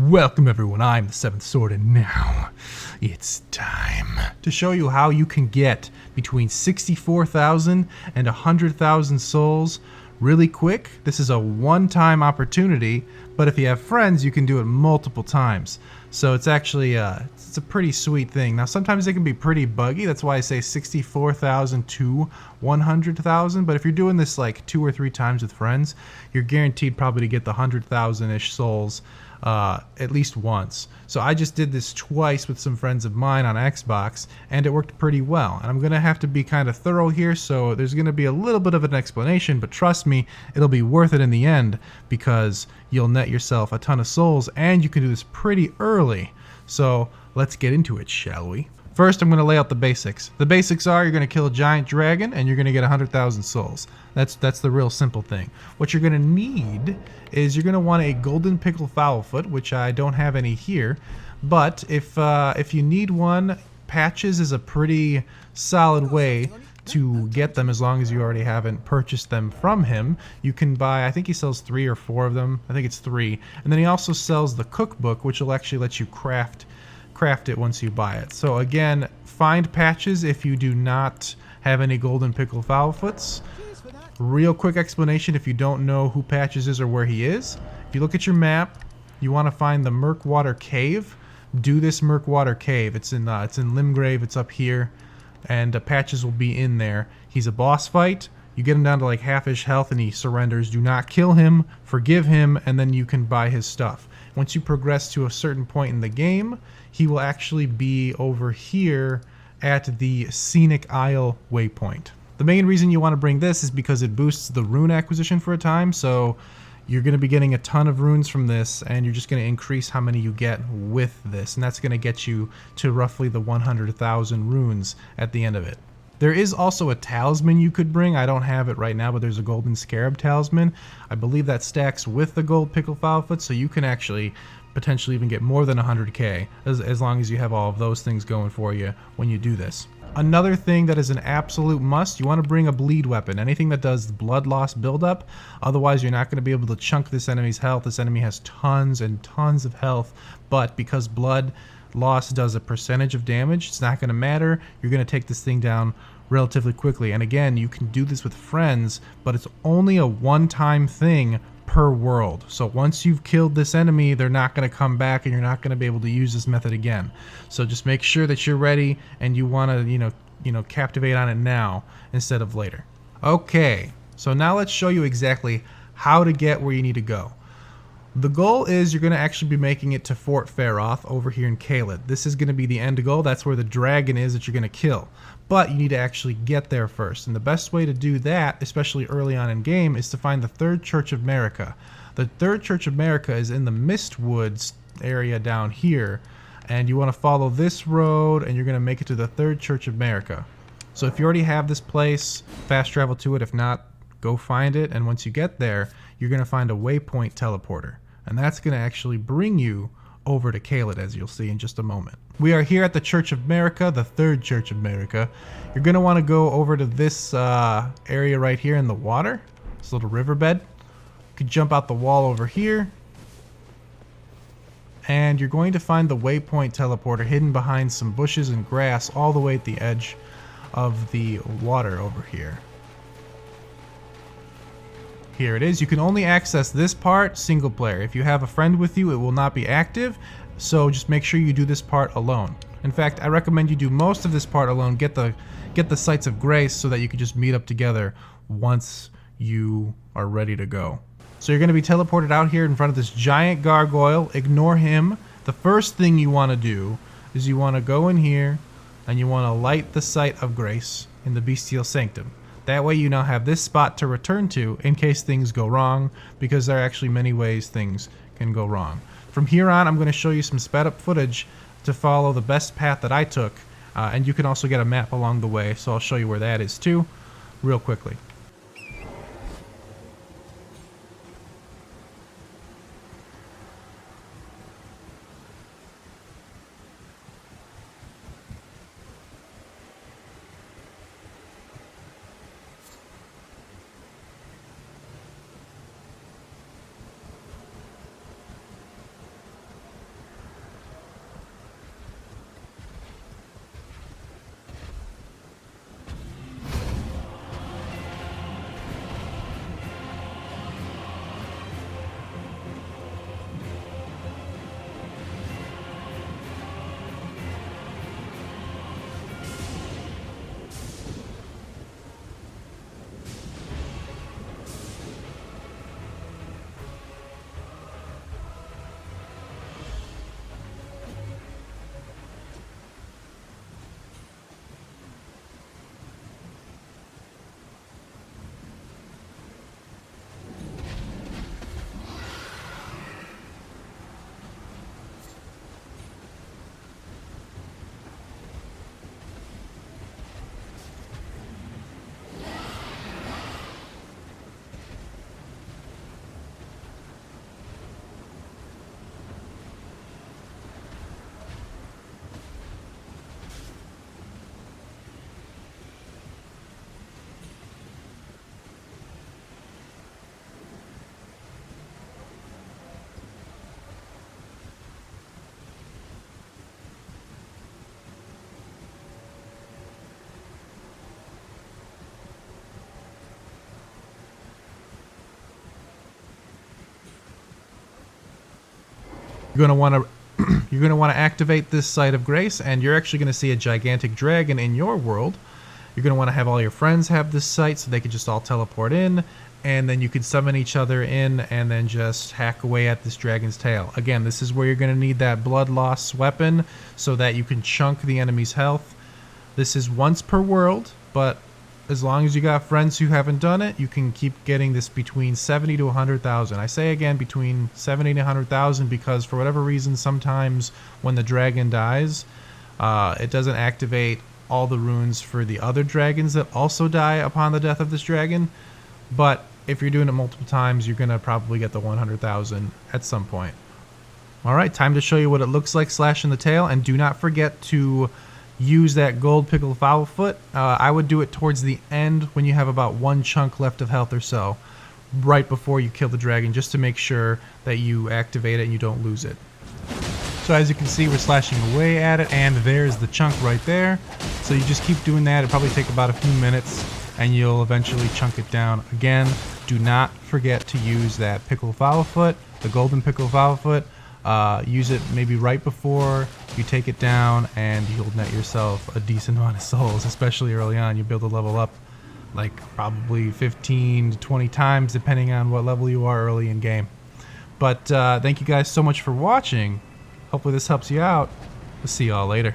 Welcome everyone, I'm the Seventh Sword, and now it's time to show you how you can get between 64,000 and 100,000 souls really quick. This is a one-time opportunity, but if you have friends, you can do it multiple times. So it's actually it's a pretty sweet thing. Now sometimes they can be pretty buggy, that's why I say 64,000 to 100,000, but if you're doing this like 2 or 3 times with friends, you're guaranteed probably to get the 100,000-ish souls at least once. So I just did this twice with some friends of mine on Xbox, and it worked pretty well. And I'm gonna have to be kind of thorough here, so there's gonna be a little bit of an explanation, but trust me, it'll be worth it in the end because you'll net yourself a ton of souls, and you can do this pretty early. So let's get into it, shall we? First, I'm going to lay out the basics. The basics are you're going to kill a giant dragon and you're going to get 100,000 souls. That's the real simple thing. What you're going to need is you're going to want a golden pickle foulfoot, which I don't have any here. But if you need one, patches is a pretty solid way to get them as long as you already haven't purchased them from him. You can buy, I think he sells 3 or 4 of them. I think it's 3. And then he also sells the cookbook, which will actually let you craft it once you buy it. So again, find patches if you do not have any golden pickle foulfoots. Real quick explanation if you don't know who Patches is or where he is. If you look at your map, you want to find the Murkwater Cave. Do this Murkwater Cave. It's in Limgrave. It's up here, and Patches will be in there. He's a boss fight. You get him down to like half-ish health and he surrenders. Do not kill him, forgive him, and then you can buy his stuff. Once you progress to a certain point in the game, he will actually be over here at the Scenic Isle waypoint. The main reason you want to bring this is because it boosts the rune acquisition for a time, so you're going to be getting a ton of runes from this, and you're just going to increase how many you get with this, and that's going to get you to roughly the 100,000 runes at the end of it. There is also a talisman you could bring. I don't have it right now, but there's a golden scarab talisman. I believe that stacks with the gold pickle foulfoot, so you can actually potentially even get more than 100k as long as you have all of those things going for you when you do this. Another thing that is an absolute must, you want to bring a bleed weapon. Anything that does blood loss buildup, otherwise you're not going to be able to chunk this enemy's health. This enemy has tons and tons of health, but because blood loss does a percentage of damage, it's not going to matter. You're going to take this thing down relatively quickly. And again, you can do this with friends, but it's only a one-time thing per world. So once you've killed this enemy, they're not going to come back and you're not going to be able to use this method again. So just make sure that you're ready and you want to, you know, captivate on it now instead of later. Okay, so now let's show you exactly how to get where you need to go. The goal is you're going to actually be making it to Fort Faroth over here in Caelid. This is going to be the end goal. That's where the dragon is that you're going to kill. But you need to actually get there first. And the best way to do that, especially early on in game, is to find the Third Church of Marika. The Third Church of Marika is in the Mistwoods area down here. And you want to follow this road and you're going to make it to the Third Church of Marika. So if you already have this place, fast travel to it. If not, go find it. And once you get there, you're going to find a waypoint teleporter. And that's going to actually bring you over to Caelid, as you'll see in just a moment. We are here at the Church of Marika, the Third Church of Marika. You're going to want to go over to this area right here in the water, this little riverbed. You could jump out the wall over here. And you're going to find the waypoint teleporter hidden behind some bushes and grass all the way at the edge of the water over here. Here it is. You can only access this part single player. If you have a friend with you, it will not be active, so just make sure you do this part alone. In fact, I recommend you do most of this part alone. Get the Sites of Grace so that you can just meet up together once you are ready to go. So you're going to be teleported out here in front of this giant gargoyle. Ignore him. The first thing you want to do is you want to go in here and you want to light the Site of Grace in the Bestial Sanctum. That way you now have this spot to return to in case things go wrong, because there are actually many ways things can go wrong. From here on, I'm going to show you some sped up footage to follow the best path that I took, and you can also get a map along the way, so I'll show you where that is too, real quickly. You're going to want to you're going to want to activate this Site of Grace, and you're actually going to see a gigantic dragon in your world. You're going to want to have all your friends have this site so they can just all teleport in, and then you can summon each other in and then just hack away at this dragon's tail. Again, this is where you're going to need that blood loss weapon so that you can chunk the enemy's health. This is once per world, but as long as you got friends who haven't done it, you can keep getting this between 70 to 100,000. I say again between 70 to 100,000 because for whatever reason, sometimes when the dragon dies, it doesn't activate all the runes for the other dragons that also die upon the death of this dragon. But if you're doing it multiple times, you're going to probably get the 100,000 at some point. All right, time to show you what it looks like slashing the tail. And do not forget to use that gold pickled foul foot. I would do it towards the end when you have about one chunk left of health or so, right before you kill the dragon, just to make sure that you activate it and you don't lose it. So as you can see, we're slashing away at it, and there's the chunk right there. So you just keep doing that. It'll probably take about a few minutes, and you'll eventually chunk it down. Again, do not forget to use that pickle foul foot, the golden pickle foul foot. Use it maybe right before you take it down, and you'll net yourself a decent amount of souls, especially early on. You'll be able to level up like probably 15 to 20 times depending on what level you are early in game. But thank you guys so much for watching. Hopefully this helps you out. We'll see y'all later.